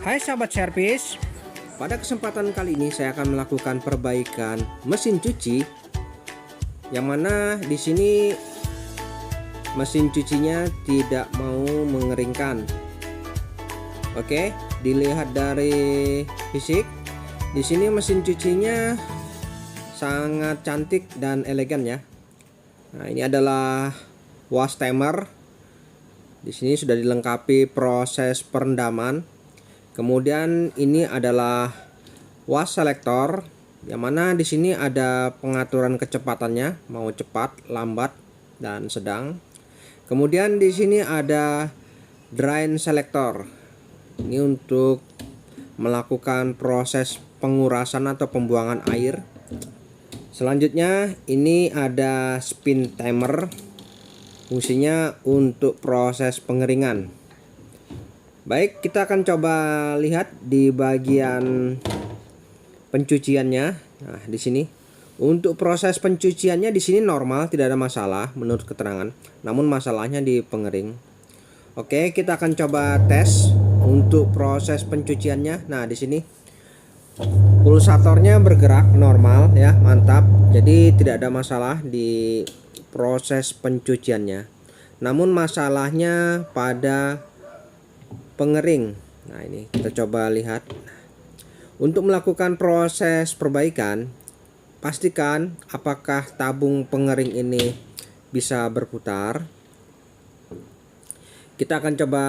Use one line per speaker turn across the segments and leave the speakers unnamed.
Hai sahabat servis, pada kesempatan kali ini saya akan melakukan perbaikan mesin cuci, yang mana di sini mesin cucinya tidak mau mengeringkan. Oke, dilihat dari fisik, di sini mesin cucinya sangat cantik dan elegan ya. Nah, ini adalah wash timer. Di sini sudah dilengkapi proses perendaman. Kemudian ini adalah wash selector, yang mana di sini ada pengaturan kecepatannya, mau cepat, lambat, dan sedang. Kemudian di sini ada drain selector. Ini untuk melakukan proses pengurasan atau pembuangan air. Selanjutnya ini ada spin timer, fungsinya untuk proses pengeringan. Baik, kita akan coba lihat di bagian pencuciannya. Nah, di sini untuk proses pencuciannya di sini normal, tidak ada masalah menurut keterangan. Namun masalahnya di pengering. Oke, kita akan coba tes untuk proses pencuciannya. Nah, di sini pulsatornya bergerak normal ya, mantap. Jadi tidak ada masalah di proses pencuciannya. Namun masalahnya pada pengering. Nah, ini kita coba lihat. Untuk melakukan proses perbaikan, pastikan apakah tabung pengering ini bisa berputar. Kita akan coba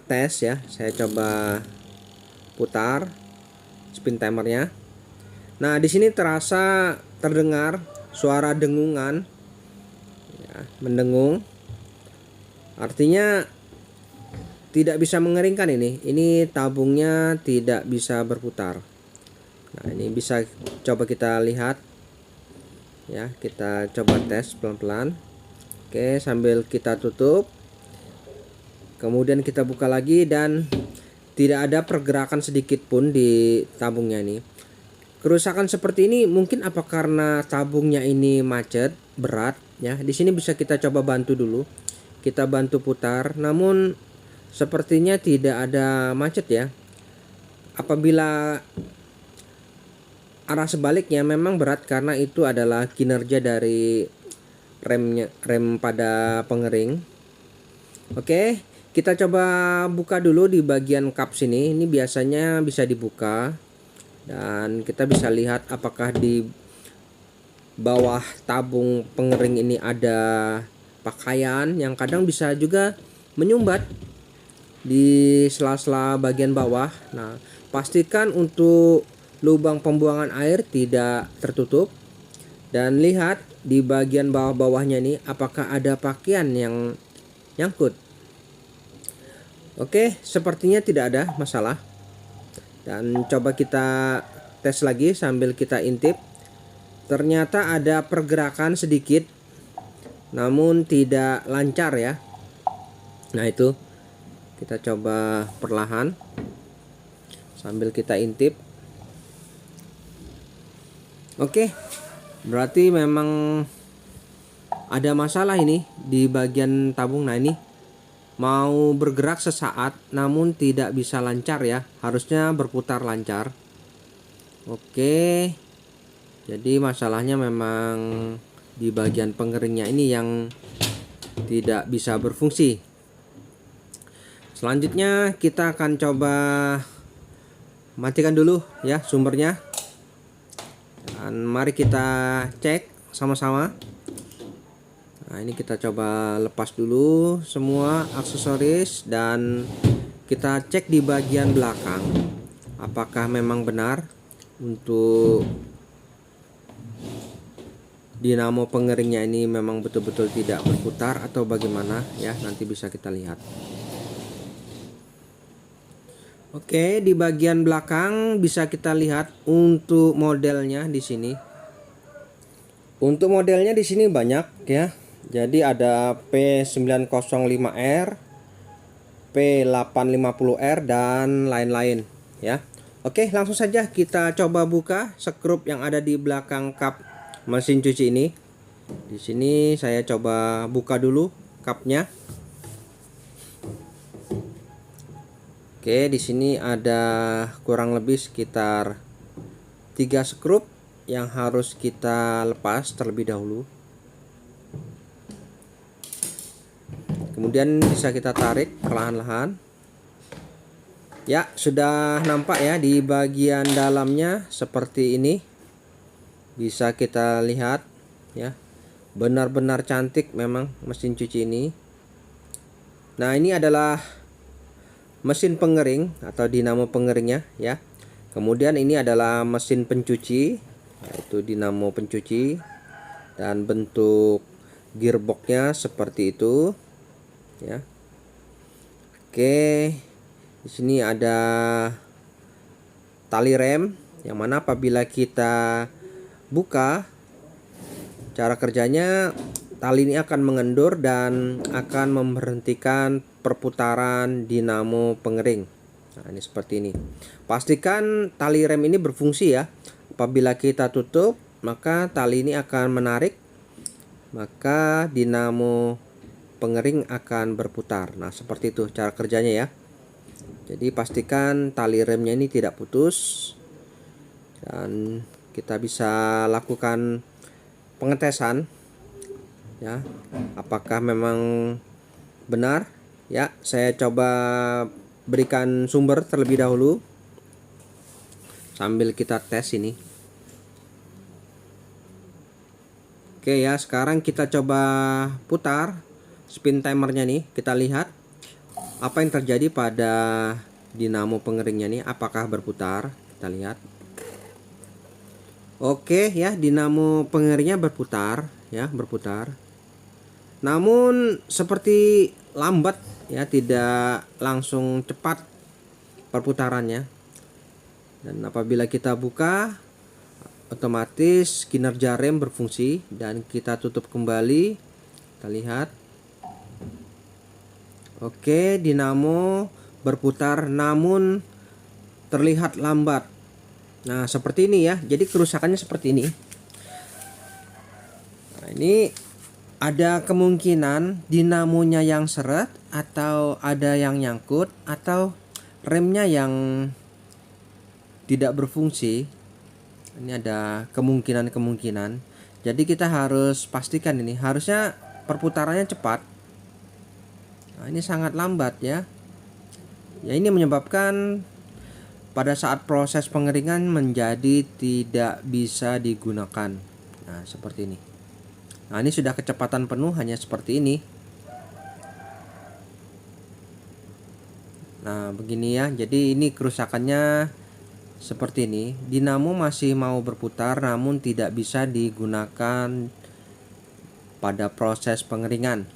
tes ya. Saya coba putar spin timernya. Nah, di sini terdengar suara dengungan ya, mendengung. Artinya tidak bisa mengeringkan ini. Ini tabungnya tidak bisa berputar. Nah, ini bisa coba kita lihat. Ya, kita coba tes pelan-pelan. Oke, sambil kita tutup. Kemudian kita buka lagi dan tidak ada pergerakan sedikit pun di tabungnya ini. Kerusakan seperti ini mungkin apa karena tabungnya ini macet, berat ya. Di sini bisa kita coba bantu dulu. Kita bantu putar, namun sepertinya tidak ada macet ya. Apabila arah sebaliknya memang berat karena itu adalah kinerja dari rem pada pengering. Oke, kita coba buka dulu di bagian kap sini. Ini biasanya bisa dibuka dan kita bisa lihat apakah di bawah tabung pengering ini ada pakaian yang kadang bisa juga menyumbat di sela-sela bagian bawah. Nah, pastikan untuk lubang pembuangan air tidak tertutup dan lihat di bagian bawah-bawahnya ini apakah ada pakaian yang nyangkut. Oke, sepertinya tidak ada masalah. Dan coba kita tes lagi sambil kita intip. Ternyata ada pergerakan sedikit namun tidak lancar ya. Nah, itu kita coba perlahan sambil kita intip. Oke, berarti memang ada masalah ini di bagian tabung. Nah, ini mau bergerak sesaat namun tidak bisa lancar ya. Harusnya berputar lancar. Oke, jadi masalahnya memang di bagian pengeringnya ini yang tidak bisa berfungsi. Selanjutnya kita akan coba matikan dulu ya sumbernya. Dan mari kita cek sama-sama. Nah, ini kita coba lepas dulu semua aksesoris dan kita cek di bagian belakang apakah memang benar untuk dinamo pengeringnya ini memang betul-betul tidak berputar atau bagaimana ya, nanti bisa kita lihat. Oke, di bagian belakang bisa kita lihat untuk modelnya di sini. Untuk modelnya di sini banyak ya. Jadi ada P905R, P850R dan lain-lain ya. Oke, langsung saja kita coba buka skrup yang ada di belakang kap mesin cuci ini. Di sini saya coba buka dulu kapnya. Oke, di sini ada kurang lebih sekitar 3 skrup yang harus kita lepas terlebih dahulu. Kemudian bisa kita tarik perlahan-lahan. Ya, sudah nampak ya di bagian dalamnya seperti ini. Bisa kita lihat ya. Benar-benar cantik memang mesin cuci ini. Nah, ini adalah mesin pengering atau dinamo pengeringnya ya. Kemudian ini adalah mesin pencuci, yaitu dinamo pencuci, dan bentuk gearboxnya seperti itu ya. Oke, di sini ada tali rem yang mana apabila kita buka, cara kerjanya tali ini akan mengendur dan akan memberhentikan perputaran dinamo pengering. Nah, ini seperti ini. Pastikan tali rem ini berfungsi ya. Apabila kita tutup, maka tali ini akan menarik, maka dinamo pengering akan berputar. Nah, seperti itu cara kerjanya ya. Jadi pastikan tali remnya ini tidak putus, dan kita bisa lakukan pengetesan ya, apakah memang benar ya. Saya coba berikan sumber terlebih dahulu sambil kita tes ini. Oke ya, sekarang kita coba putar spin timernya nih. Kita lihat apa yang terjadi pada dinamo pengeringnya nih, apakah berputar. Kita lihat. Oke ya, dinamo pengeringnya berputar ya, berputar. Namun seperti lambat ya, tidak langsung cepat perputarannya. Dan apabila kita buka, otomatis kinerja rem berfungsi, dan kita tutup kembali. Kita lihat. Oke, dinamo berputar namun terlihat lambat. Nah, seperti ini ya. Jadi kerusakannya seperti ini. Nah, ini ada kemungkinan dinamonya yang seret, atau ada yang nyangkut, atau remnya yang tidak berfungsi. Ini ada kemungkinan-kemungkinan. Jadi kita harus pastikan ini. Harusnya perputarannya cepat. Nah, ini sangat lambat ya. Ya, ini menyebabkan pada saat proses pengeringan menjadi tidak bisa digunakan. Nah, seperti ini. Nah, ini sudah kecepatan penuh, hanya seperti ini. Nah, begini ya. Jadi ini kerusakannya seperti ini. Dinamo masih mau berputar namun tidak bisa digunakan pada proses pengeringan.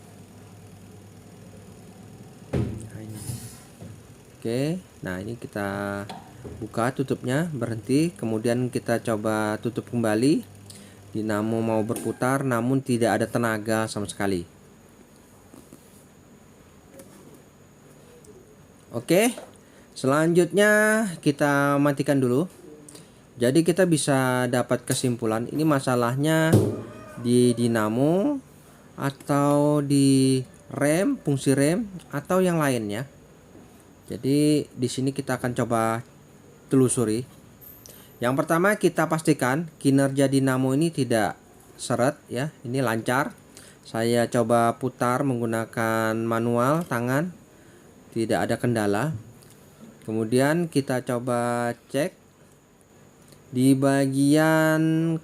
Oke, nah ini kita buka tutupnya, berhenti, kemudian kita coba tutup kembali. Dinamo mau berputar namun tidak ada tenaga sama sekali. Oke, selanjutnya kita matikan dulu. Jadi kita bisa dapat kesimpulan ini masalahnya di dinamo atau di rem, fungsi rem, atau yang lainnya. Jadi di sini kita akan coba telusuri. Yang pertama, kita pastikan kinerja dinamo ini tidak seret ya, ini lancar. Saya coba putar menggunakan manual tangan, tidak ada kendala. Kemudian kita coba cek di bagian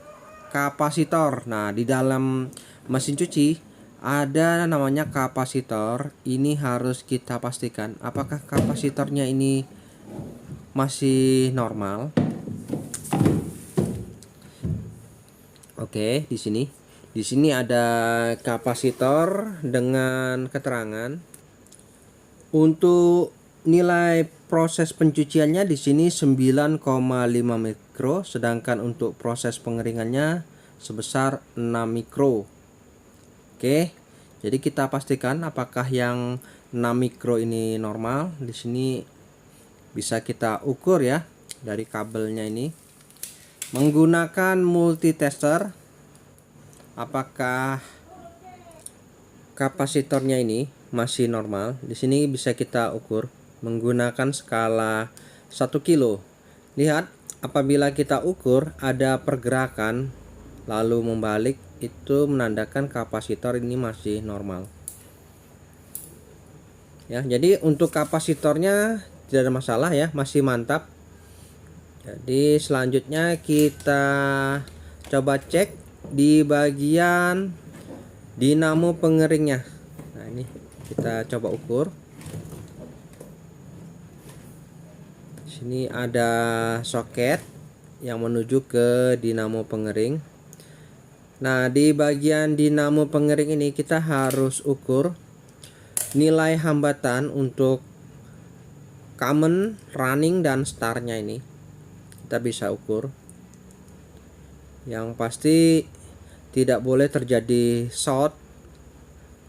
kapasitor. Nah, di dalam mesin cuci ada namanya kapasitor. Ini harus kita pastikan apakah kapasitornya ini masih normal. Oke, di sini. Di sini ada kapasitor dengan keterangan. Untuk nilai proses pencuciannya di sini 9,5 mikro, sedangkan untuk proses pengeringannya sebesar 6 mikro. Oke, jadi kita pastikan apakah yang 6 mikro ini normal. Di sini bisa kita ukur ya dari kabelnya ini menggunakan multitester, apakah kapasitornya ini masih normal. Di sini bisa kita ukur. menggunakan skala 1 kilo. Lihat, apabila kita ukur ada pergerakan lalu membalik, itu menandakan kapasitor ini masih normal. Ya, jadi untuk kapasitornya tidak ada masalah ya, masih mantap. Jadi selanjutnya kita coba cek di bagian dinamo pengeringnya. Nah, ini kita coba ukur. Sini ada soket yang menuju ke dinamo pengering. Nah, di bagian dinamo pengering ini kita harus ukur nilai hambatan untuk common, running, dan startnya ini. Kita bisa ukur. Yang pasti tidak boleh terjadi short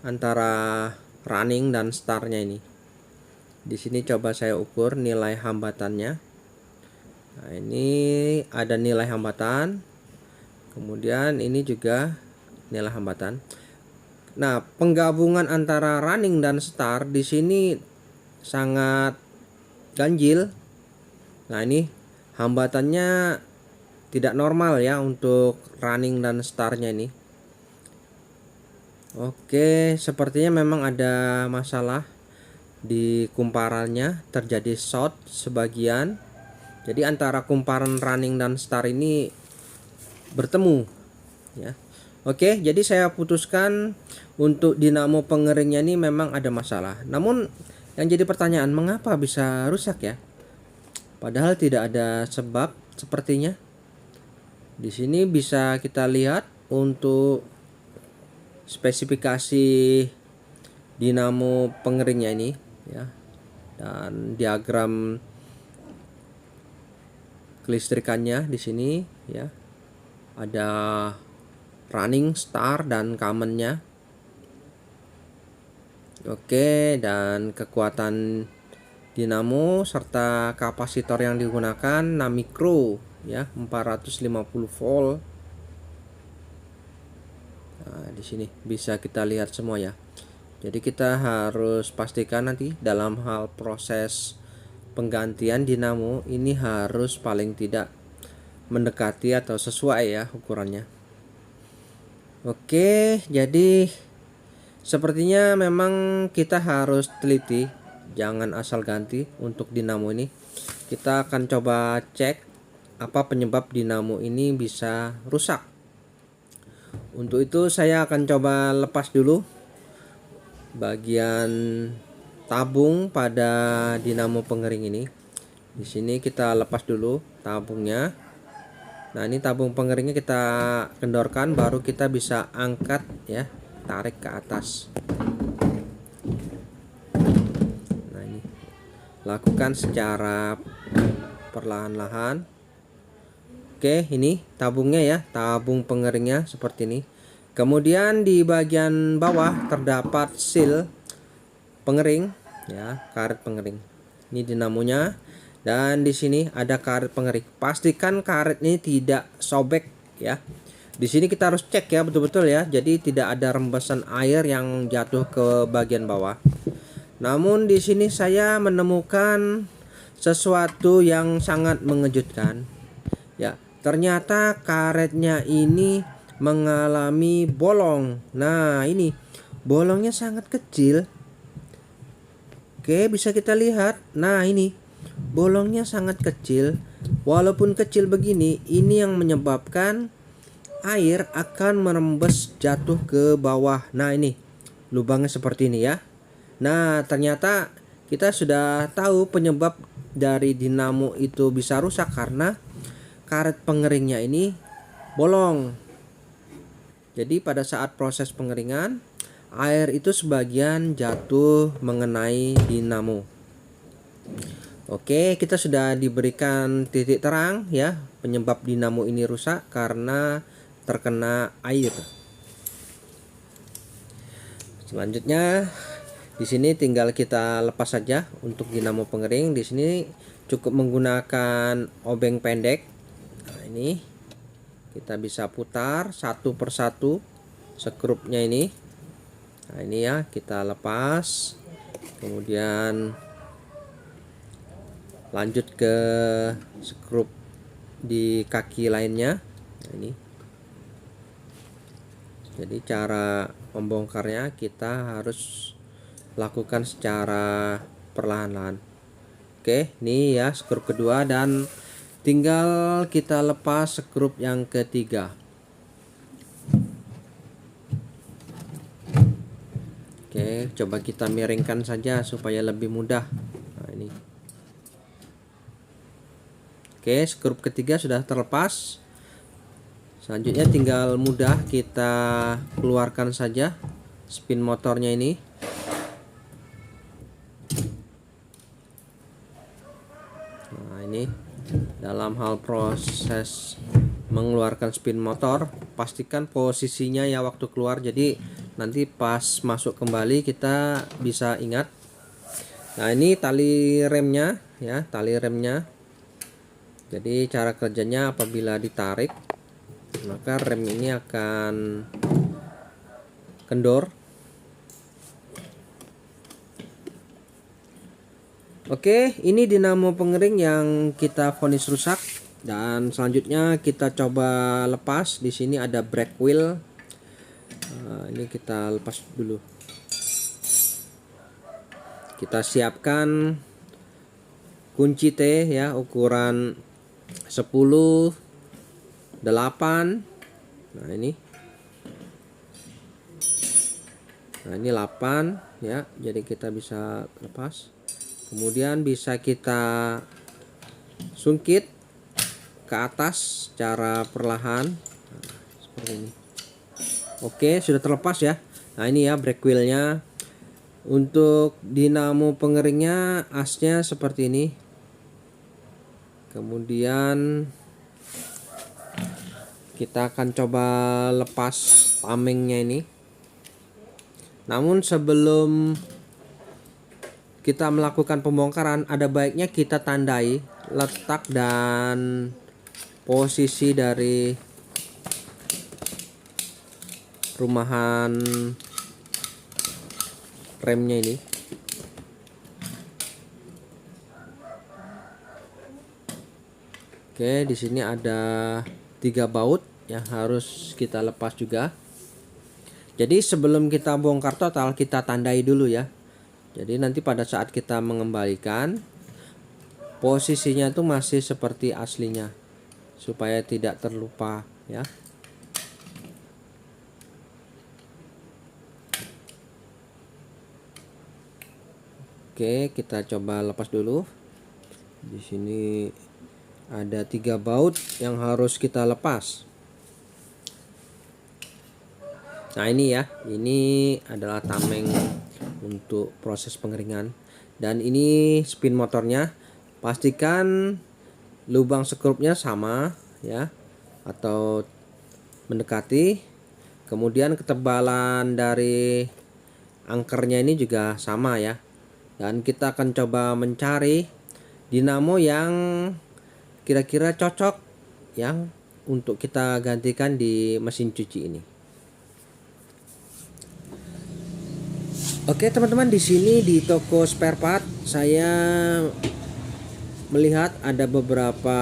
antara running dan startnya ini. Di sini coba saya ukur nilai hambatannya. Nah, ini ada nilai hambatan. Kemudian ini juga nilai hambatan. Nah, penggabungan antara running dan start di sini sangat ganjil. Nah, ini hambatannya tidak normal ya untuk running dan startnya ini. Oke, sepertinya memang ada masalah di kumparannya, terjadi short sebagian. Jadi antara kumparan running dan start ini bertemu ya. Oke, jadi saya putuskan untuk dinamo pengeringnya ini memang ada masalah. Namun yang jadi pertanyaan, mengapa bisa rusak ya? Padahal tidak ada sebab sepertinya. Di sini bisa kita lihat untuk spesifikasi dinamo pengeringnya ini ya, dan diagram kelistrikannya di sini ya. Ada running, start, dan commonnya. Oke, dan kekuatan dinamo serta kapasitor yang digunakan 6 mikro ya, 450 volt. Nah, di sini bisa kita lihat semua ya. Jadi kita harus pastikan nanti dalam hal proses penggantian dinamo ini harus paling tidak mendekati atau sesuai ya ukurannya. Oke, jadi sepertinya memang kita harus teliti, jangan asal ganti untuk dinamo ini. Kita akan coba cek apa penyebab dinamo ini bisa rusak. Untuk itu saya akan coba lepas dulu bagian tabung pada dinamo pengering ini. Di sini kita lepas dulu tabungnya. Nah, ini tabung pengeringnya kita kendorkan, baru kita bisa angkat ya, tarik ke atas. Nah, ini lakukan secara perlahan-lahan. Oke, ini tabungnya ya, tabung pengeringnya seperti ini. Kemudian di bagian bawah terdapat seal pengering ya, karet pengering. Ini dinamonya. Dan di sini ada karet pengering. Pastikan karet ini tidak sobek ya. Di sini kita harus cek ya betul-betul ya. Jadi tidak ada rembesan air yang jatuh ke bagian bawah. Namun di sini saya menemukan sesuatu yang sangat mengejutkan. Ya, ternyata karetnya ini mengalami bolong. Nah, ini bolongnya sangat kecil. Oke, bisa kita lihat. Nah, ini bolongnya sangat kecil. Walaupun kecil begini, ini yang menyebabkan air akan merembes jatuh ke bawah. Nah, ini lubangnya seperti ini ya. Nah, ternyata kita sudah tahu penyebab dari dinamo itu bisa rusak karena karet pengeringnya ini bolong. Jadi pada saat proses pengeringan, air itu sebagian jatuh mengenai dinamo. Oke, kita sudah diberikan titik terang ya, penyebab dinamo ini rusak karena terkena air. Selanjutnya di sini tinggal kita lepas saja untuk dinamo pengering. Di sini cukup menggunakan obeng pendek. Nah, ini kita bisa putar satu persatu skrupnya ini. Nah, ini ya, kita lepas. Kemudian lanjut ke skrup di kaki lainnya. Nah, ini jadi cara membongkarnya kita harus lakukan secara perlahan-lahan. Oke, ini ya skrup kedua, dan tinggal kita lepas skrup yang ketiga. Oke, coba kita miringkan saja supaya lebih mudah. Nah, ini. Oke, skrup ketiga sudah terlepas. Selanjutnya tinggal mudah kita keluarkan saja spin motornya ini. Nah, ini dalam hal proses mengeluarkan spin motor, pastikan posisinya ya waktu keluar, jadi nanti pas masuk kembali kita bisa ingat. Nah, ini tali remnya ya, tali remnya. Jadi cara kerjanya, apabila ditarik maka rem ini akan kendor. Oke, ini dinamo pengering yang kita vonis rusak, dan selanjutnya kita coba lepas. Di sini ada brake wheel. Nah, ini kita lepas dulu. Kita siapkan kunci T ya, ukuran 10 8. Nah, ini 8 ya, jadi kita bisa lepas. Kemudian bisa kita sungkit ke atas secara perlahan. Nah, seperti ini. Oke, sudah terlepas ya. Nah, ini ya brake wheelnya. Untuk dinamo pengeringnya asnya seperti ini. Kemudian kita akan coba lepas tamengnya ini. Namun sebelum kita melakukan pembongkaran, ada baiknya kita tandai letak dan posisi dari rumahan remnya ini. Oke, di sini ada 3 baut yang harus kita lepas juga. Jadi sebelum kita bongkar total, kita tandai dulu ya. Jadi nanti pada saat kita mengembalikan, posisinya itu masih seperti aslinya, supaya tidak terlupa ya. Oke, kita coba lepas dulu. Di sini ada 3 baut yang harus kita lepas. Nah, ini ya, ini adalah tameng untuk proses pengeringan, dan ini spin motornya. Pastikan lubang skrupnya sama ya, atau mendekati. Kemudian ketebalan dari angkernya ini juga sama ya, dan kita akan coba mencari dinamo yang kira-kira cocok yang untuk kita gantikan di mesin cuci ini. Oke teman-teman, di sini di toko spare part saya melihat ada beberapa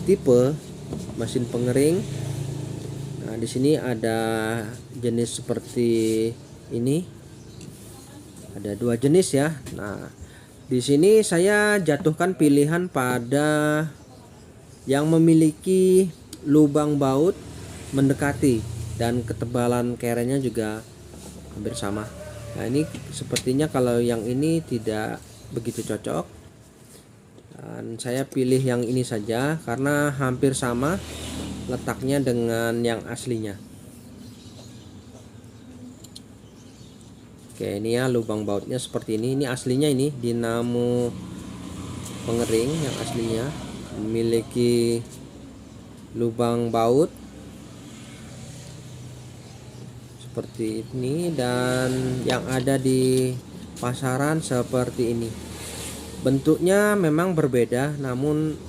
tipe mesin pengering. Nah, di sini ada jenis seperti ini. Ada 2 jenis ya. Nah, di sini saya jatuhkan pilihan pada yang memiliki lubang baut mendekati dan ketebalan kerennya juga hampir sama. Nah, ini sepertinya kalau yang ini tidak begitu cocok, dan saya pilih yang ini saja karena hampir sama letaknya dengan yang aslinya. Oke, ini ya lubang bautnya seperti ini. Ini aslinya, ini dinamo pengering yang aslinya memiliki lubang baut seperti ini, dan yang ada di pasaran seperti ini. Bentuknya memang berbeda, namun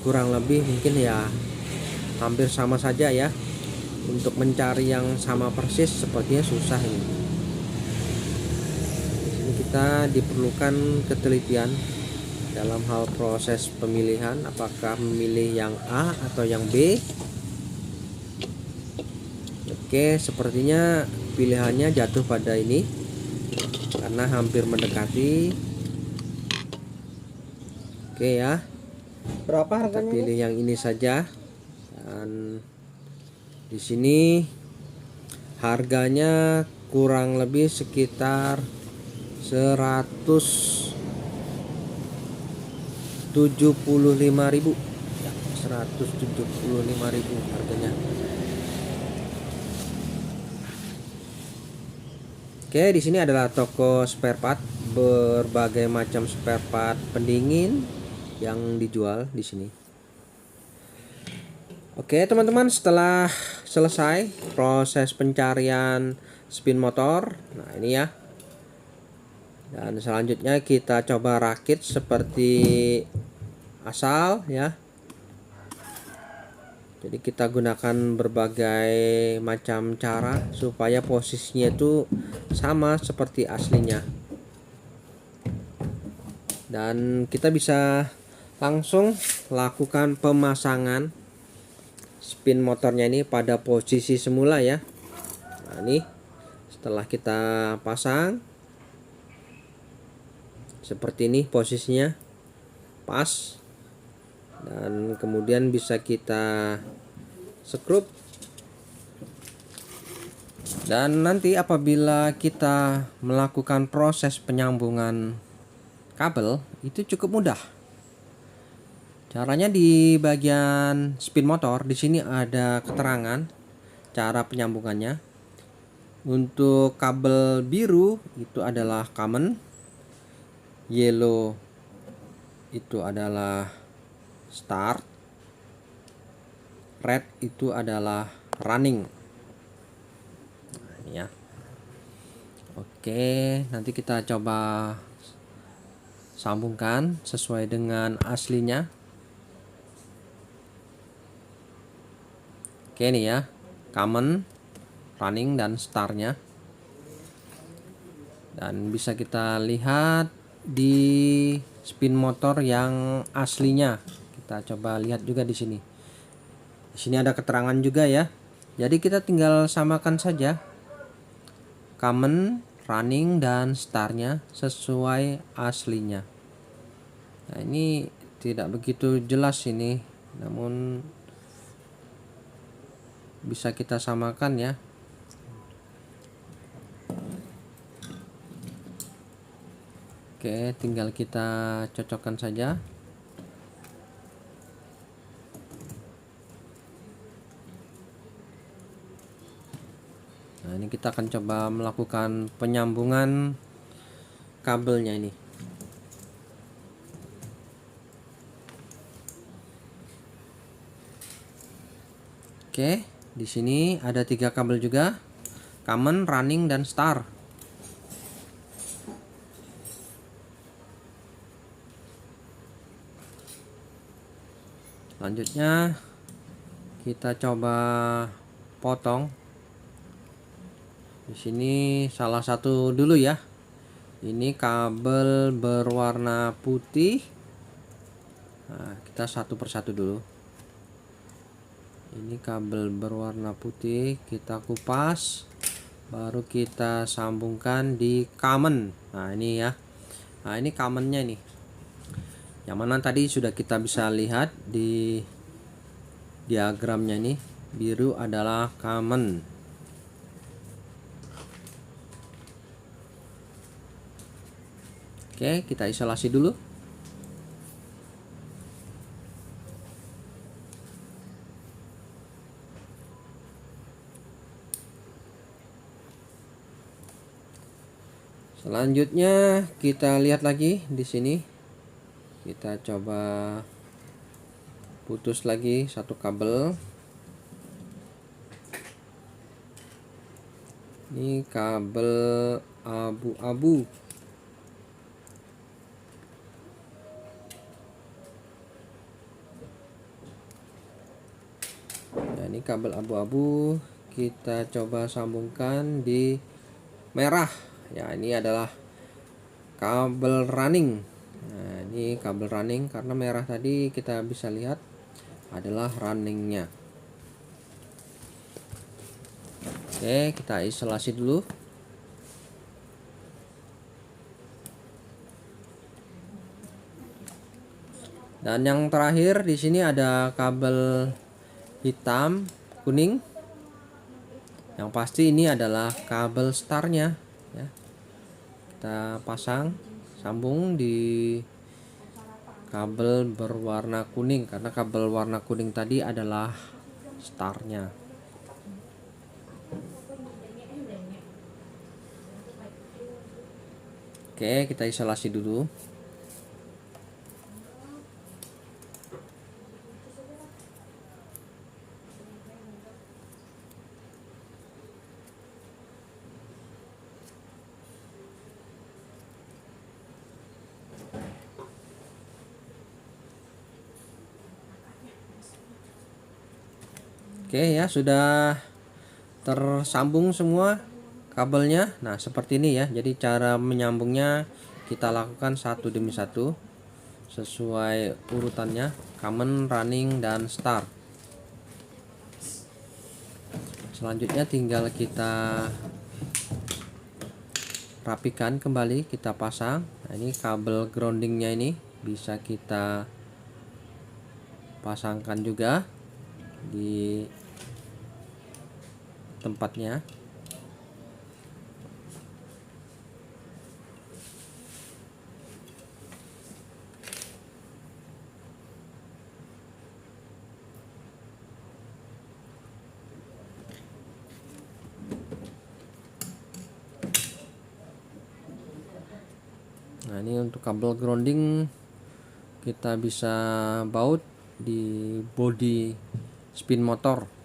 kurang lebih mungkin ya hampir sama saja ya. Untuk mencari yang sama persis sepertinya susah ini. Di sini kita diperlukan ketelitian dalam hal proses pemilihan, apakah memilih yang A atau yang B. Oke, sepertinya pilihannya jatuh pada ini karena hampir mendekati. Oke ya,
Berapa
kita
harganya
pilih
ini?
yang ini saja. Dan di sini harganya kurang lebih sekitar 175.000 ya, 175.000 harganya. Oke, di sini adalah toko spare part, berbagai macam spare part pendingin yang dijual di sini. Oke, teman-teman, setelah selesai proses pencarian spin motor, nah ini ya. Dan selanjutnya kita coba rakit seperti asal ya. Jadi kita gunakan berbagai macam cara supaya posisinya itu sama seperti aslinya. Dan kita bisa langsung lakukan pemasangan spin motornya ini pada posisi semula ya. Nah, ini setelah kita pasang seperti ini posisinya pas, dan kemudian bisa kita skrup. Dan nanti apabila kita melakukan proses penyambungan kabel itu cukup mudah. Caranya di bagian spin motor di sini ada keterangan cara penyambungannya. Untuk kabel biru itu adalah common, yellow itu adalah start, red itu adalah running. Nah, ini ya. Oke, nanti kita coba sambungkan sesuai dengan aslinya. Oke, ini ya, common, running, dan startnya. Dan bisa kita lihat di spin motor yang aslinya. Kita coba lihat juga di sini. Di sini ada keterangan juga ya. Jadi kita tinggal samakan saja common, running, dan startnya sesuai aslinya. Nah, ini tidak begitu jelas ini, namun bisa kita samakan ya. Oke, tinggal kita cocokkan saja. Nah, ini kita akan coba melakukan penyambungan kabelnya ini. Oke, di sini ada 3 kabel juga, common, running, dan star. Selanjutnya kita coba potong. Di sini salah satu dulu ya. Ini kabel berwarna putih. Nah, kita satu persatu dulu. Ini kabel berwarna putih, kita kupas, baru kita sambungkan di common. Nah, ini ya. Nah, ini commonnya nih. Yang mana tadi sudah kita bisa lihat di diagramnya nih, biru adalah common. Oke, kita isolasi dulu. Selanjutnya kita lihat lagi di sini. Kita coba putus lagi satu kabel. Ini kabel abu-abu. Nah, ini kabel abu-abu kita coba sambungkan di merah. Ya, ini adalah kabel running. Nah, Ini kabel running, karena merah tadi kita bisa lihat adalah runningnya. Oke, kita isolasi dulu. Dan yang terakhir di sini ada kabel hitam kuning. Yang pasti ini adalah kabel startnya ya. Kita pasang, sambung di kabel berwarna kuning, karena kabel warna kuning tadi adalah startnya. Oke, kita isolasi dulu. Oke ya, sudah tersambung semua kabelnya. Nah, seperti ini ya. Jadi cara menyambungnya kita lakukan satu demi satu sesuai urutannya, common, running, dan start. Selanjutnya tinggal kita rapikan kembali, kita pasang. Nah, ini kabel groundingnya ini bisa kita pasangkan juga di tempatnya. Nah, ini untuk kabel grounding kita bisa baut di bodi spin motor.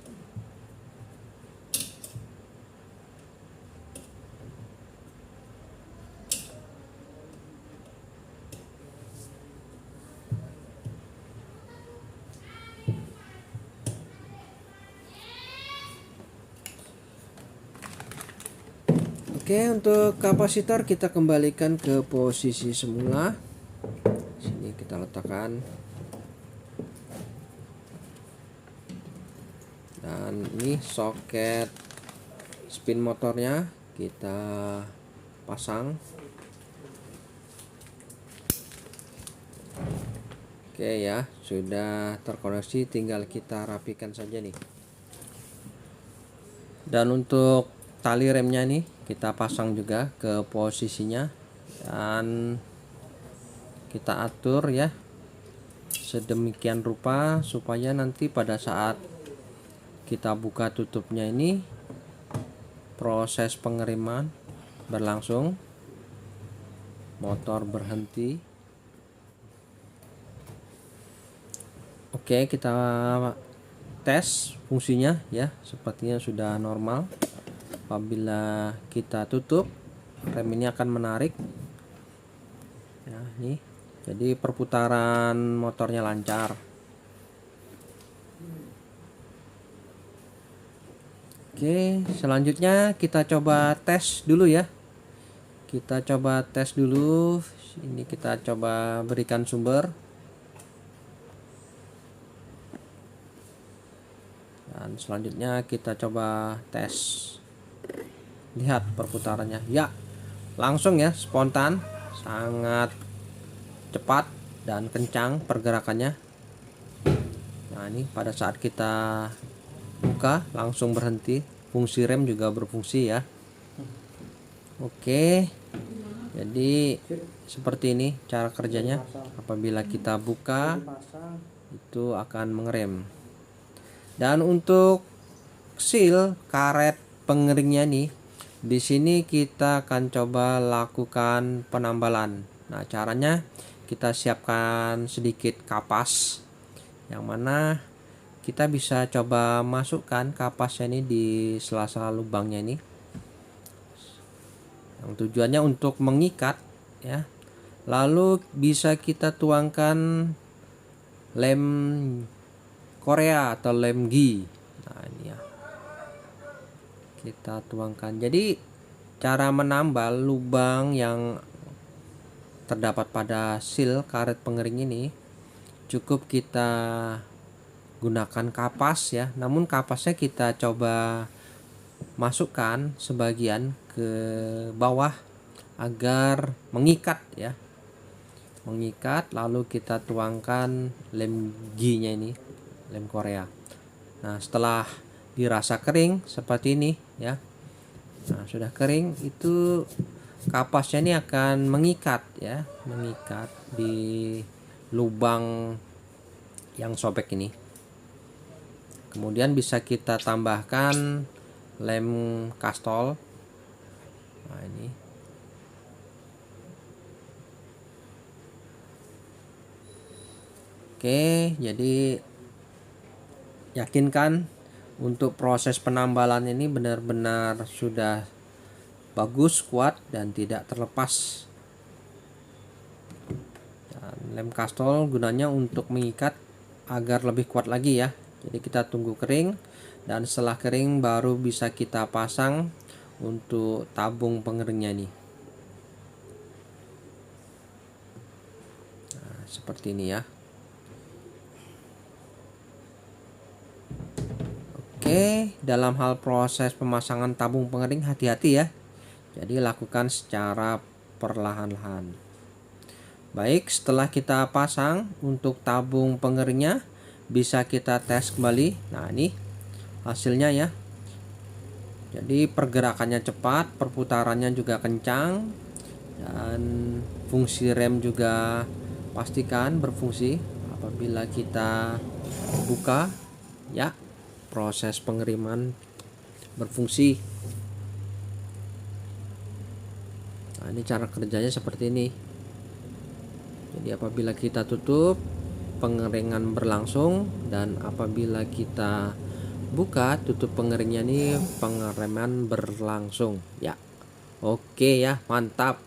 Oke, untuk kapasitor kita kembalikan ke posisi semula. Sini kita letakkan. Dan ini soket spin motornya kita pasang. Oke ya, sudah terkoneksi, tinggal kita rapikan saja nih. Dan untuk tali remnya nih kita pasang juga ke posisinya, dan kita atur ya sedemikian rupa supaya nanti pada saat kita buka tutupnya ini proses pengeriman berlangsung, motor berhenti. Oke, kita tes fungsinya ya, sepertinya sudah normal. Apabila kita tutup, rem ini akan menarik ya, nih. Jadi perputaran motornya lancar. Oke, selanjutnya kita coba tes dulu ya. Kita coba tes dulu. Ini kita coba berikan sumber. Dan selanjutnya kita coba tes. Lihat perputarannya. Ya, langsung ya, spontan, sangat cepat dan kencang pergerakannya. Nah, ini pada saat kita buka langsung berhenti. Fungsi rem juga berfungsi ya. Oke, jadi seperti ini cara kerjanya. Apabila kita buka, itu akan mengerem. Dan untuk seal karet pengeringnya nih, di sini kita akan coba lakukan penambalan. Nah, caranya kita siapkan sedikit kapas, yang mana kita bisa coba masukkan kapasnya ini di sela-sela lubangnya ini. Yang tujuannya untuk mengikat ya. Lalu bisa kita tuangkan lem Korea atau lem Gi. Nah, ini ya. Kita tuangkan. Jadi cara menambal lubang yang terdapat pada seal karet pengering ini, cukup kita gunakan kapas ya. Namun kapasnya kita coba masukkan sebagian ke bawah agar mengikat ya. Mengikat, lalu kita tuangkan lem G-nya ini, lem Korea. Nah, setelah dirasa kering seperti ini ya. Nah, sudah kering, itu kapasnya ini akan mengikat ya, mengikat di lubang yang sobek ini. Kemudian bisa kita tambahkan lem kastol. Nah, ini. Oke, jadi yakinkan untuk proses penambalan ini benar-benar sudah bagus, kuat, dan tidak terlepas. Dan lem kastol gunanya untuk mengikat agar lebih kuat lagi ya. Jadi kita tunggu kering, dan setelah kering baru bisa kita pasang untuk tabung pengeringnya nih. Nah, seperti ini ya. Oke, dalam hal proses pemasangan tabung pengering hati-hati ya. Jadi lakukan secara perlahan-lahan. Baik, setelah kita pasang untuk tabung pengeringnya, bisa kita tes kembali. Nah, ini hasilnya ya. Jadi pergerakannya cepat, perputarannya juga kencang, dan fungsi rem juga pastikan berfungsi. Apabila kita buka ya, proses pengeriman berfungsi. Nah, ini cara kerjanya seperti ini. Jadi apabila kita tutup, pengeringan berlangsung, dan apabila kita buka tutup pengeringnya ini, pengereman berlangsung ya. Oke ya, mantap.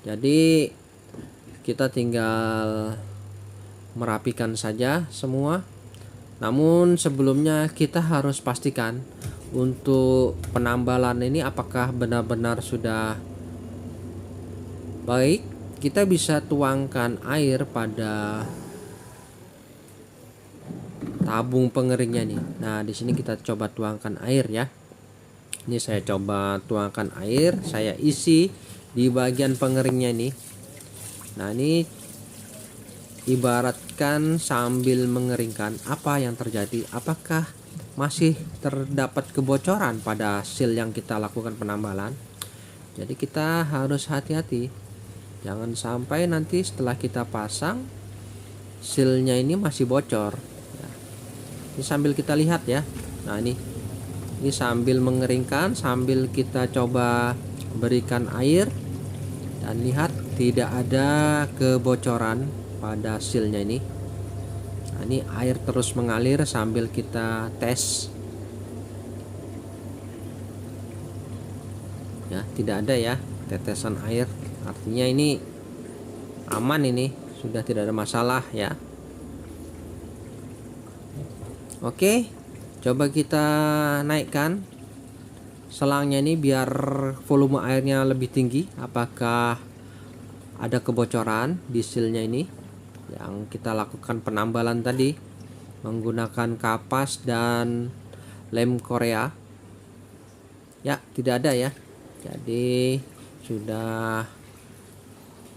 Jadi kita tinggal merapikan saja semua. Namun sebelumnya kita harus pastikan untuk penambalan ini apakah benar-benar sudah baik. Kita bisa tuangkan air pada tabung pengeringnya nih. Nah, di sini kita coba tuangkan air ya. Ini saya coba tuangkan air, saya isi di bagian pengeringnya ini. Nah, ini ibaratkan sambil mengeringkan, apa yang terjadi? Apakah masih terdapat kebocoran pada seal yang kita lakukan penambalan? Jadi kita harus hati-hati, jangan sampai nanti setelah kita pasang sealnya ini masih bocor. Ini sambil kita lihat ya. Nah, ini sambil mengeringkan, sambil kita coba berikan air, dan lihat tidak ada kebocoran pada sealnya ini. Nah, ini air terus mengalir sambil kita tes ya, tidak ada ya tetesan air, artinya ini aman, ini sudah tidak ada masalah ya. Oke, coba kita naikkan selangnya ini biar volume airnya lebih tinggi. Apakah ada kebocoran di sealnya ini yang kita lakukan penambalan tadi menggunakan kapas dan lem Korea? Ya, tidak ada ya. Jadi sudah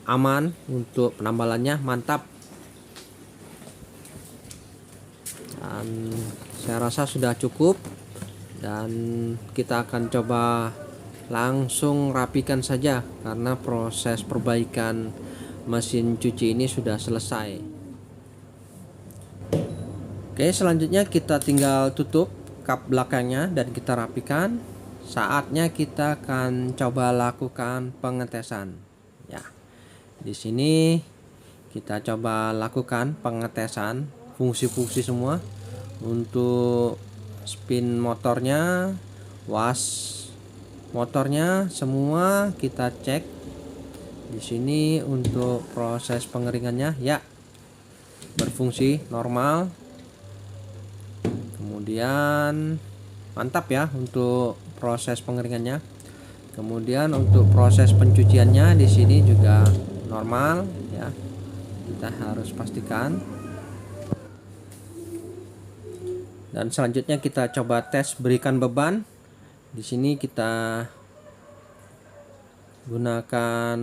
aman untuk penambalannya, mantap. Dan saya rasa sudah cukup, dan kita akan coba langsung rapikan saja karena proses perbaikan mesin cuci ini sudah selesai. Oke, selanjutnya kita tinggal tutup kap belakangnya dan kita rapikan. Saatnya kita akan coba lakukan pengetesan ya. Di sini kita coba lakukan pengetesan fungsi-fungsi semua. Untuk spin motornya, was motornya, semua kita cek. Di sini untuk proses pengeringannya ya berfungsi normal. Kemudian mantap ya untuk proses pengeringannya. Kemudian untuk proses pencuciannya di sini juga normal ya. Kita harus pastikan. Dan selanjutnya kita coba tes berikan beban. Di sini kita gunakan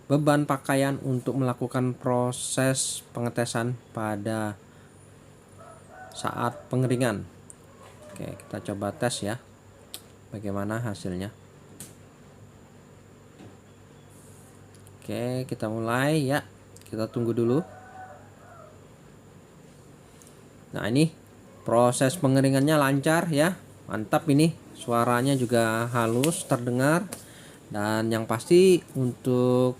beban pakaian untuk melakukan proses pengetesan pada saat pengeringan. Oke, kita coba tes ya. Bagaimana hasilnya? Oke, kita mulai ya. Kita tunggu dulu. Nah, ini proses pengeringannya lancar ya. Mantap ini. Suaranya juga halus terdengar. Dan yang pasti untuk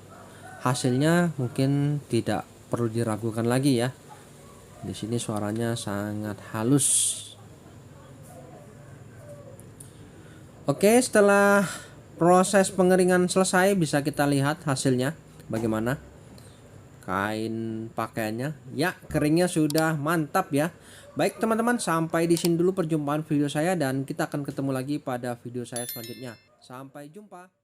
hasilnya mungkin tidak perlu diragukan lagi ya. Di sini suaranya sangat halus. Oke, setelah proses pengeringan selesai, bisa kita lihat hasilnya bagaimana kain pakaiannya. Ya, keringnya sudah mantap ya. Baik teman-teman, sampai di sini dulu perjumpaan video saya dan kita akan ketemu lagi pada video saya selanjutnya. Sampai jumpa.